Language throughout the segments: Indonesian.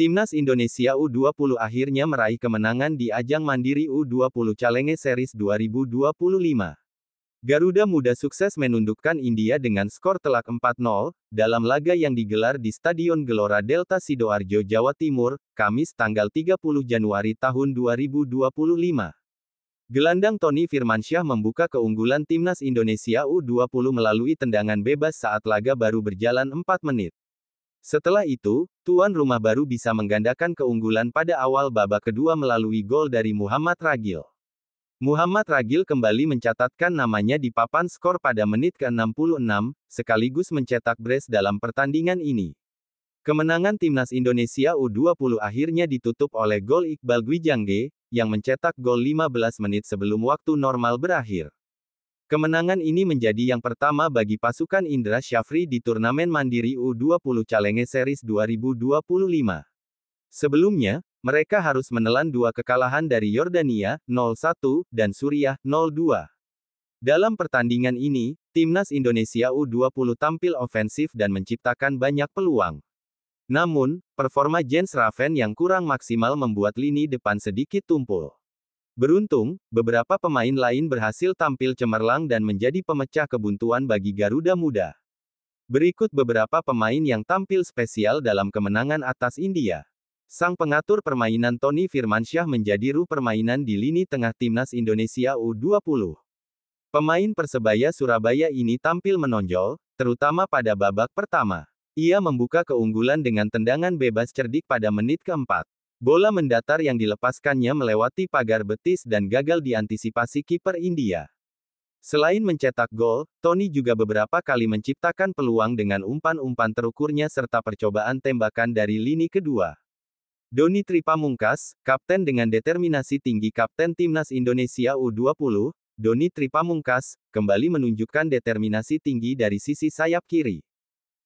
Timnas Indonesia U20 akhirnya meraih kemenangan di ajang Mandiri U20 Challenge Series 2025. Garuda Muda sukses menundukkan India dengan skor telak 4-0, dalam laga yang digelar di Stadion Gelora Delta Sidoarjo, Jawa Timur, Kamis tanggal 30 Januari tahun 2025. Gelandang Tony Firmansyah membuka keunggulan Timnas Indonesia U20 melalui tendangan bebas saat laga baru berjalan 4 menit. Setelah itu, tuan rumah baru bisa menggandakan keunggulan pada awal babak kedua melalui gol dari Muhammad Ragil. Muhammad Ragil kembali mencatatkan namanya di papan skor pada menit ke-66, sekaligus mencetak brace dalam pertandingan ini. Kemenangan Timnas Indonesia U20 akhirnya ditutup oleh gol Iqbal Gwijangge, yang mencetak gol 15 menit sebelum waktu normal berakhir. Kemenangan ini menjadi yang pertama bagi pasukan Indra Syafri di turnamen Mandiri U20 Challenge Series 2025. Sebelumnya, mereka harus menelan 2 kekalahan dari Yordania, 0-1, dan Suriah, 0-2. Dalam pertandingan ini, Timnas Indonesia U20 tampil ofensif dan menciptakan banyak peluang. Namun, performa Jens Raven yang kurang maksimal membuat lini depan sedikit tumpul. Beruntung, beberapa pemain lain berhasil tampil cemerlang dan menjadi pemecah kebuntuan bagi Garuda Muda. Berikut beberapa pemain yang tampil spesial dalam kemenangan atas India. Sang pengatur permainan Tony Firmansyah menjadi ruh permainan di lini tengah Timnas Indonesia U20. Pemain Persebaya Surabaya ini tampil menonjol, terutama pada babak pertama. Ia membuka keunggulan dengan tendangan bebas cerdik pada menit keempat. Bola mendatar yang dilepaskannya melewati pagar betis dan gagal diantisipasi kiper India. Selain mencetak gol, Tony juga beberapa kali menciptakan peluang dengan umpan-umpan terukurnya serta percobaan tembakan dari lini kedua. Doni Tripamungkas, kapten dengan determinasi tinggi kapten Timnas Indonesia U20, Doni Tripamungkas, kembali menunjukkan determinasi tinggi dari sisi sayap kiri.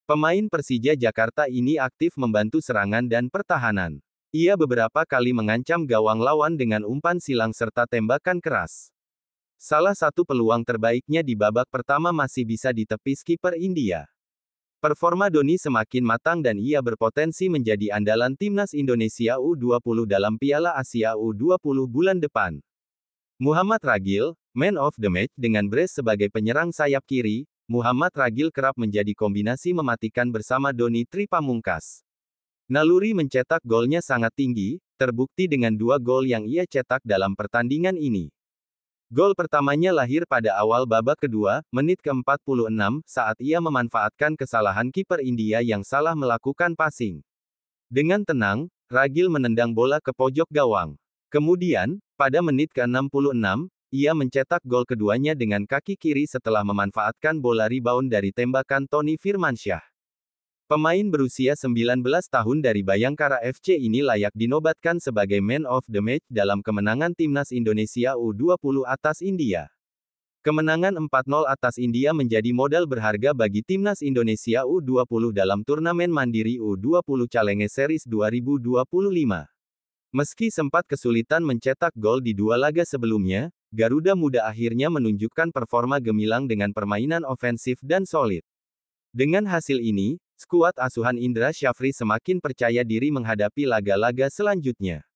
Pemain Persija Jakarta ini aktif membantu serangan dan pertahanan. Ia beberapa kali mengancam gawang lawan dengan umpan silang serta tembakan keras. Salah satu peluang terbaiknya di babak pertama masih bisa ditepis kiper India. Performa Doni semakin matang dan ia berpotensi menjadi andalan Timnas Indonesia U20 dalam Piala Asia U20 bulan depan. Muhammad Ragil, man of the match dengan brace sebagai penyerang sayap kiri, Muhammad Ragil kerap menjadi kombinasi mematikan bersama Doni Tripamungkas. Naluri mencetak golnya sangat tinggi, terbukti dengan 2 gol yang ia cetak dalam pertandingan ini. Gol pertamanya lahir pada awal babak kedua, menit ke-46, saat ia memanfaatkan kesalahan kiper India yang salah melakukan passing. Dengan tenang, Ragil menendang bola ke pojok gawang. Kemudian, pada menit ke-66, ia mencetak gol keduanya dengan kaki kiri setelah memanfaatkan bola rebound dari tembakan Tony Firmansyah. Pemain berusia 19 tahun dari Bayangkara FC ini layak dinobatkan sebagai man of the match dalam kemenangan Timnas Indonesia U20 atas India. Kemenangan 4-0 atas India menjadi modal berharga bagi Timnas Indonesia U20 dalam turnamen Mandiri U20 Challenge Series 2025. Meski sempat kesulitan mencetak gol di 2 laga sebelumnya, Garuda Muda akhirnya menunjukkan performa gemilang dengan permainan ofensif dan solid. Dengan hasil ini, skuad asuhan Indra Syafri semakin percaya diri menghadapi laga-laga selanjutnya.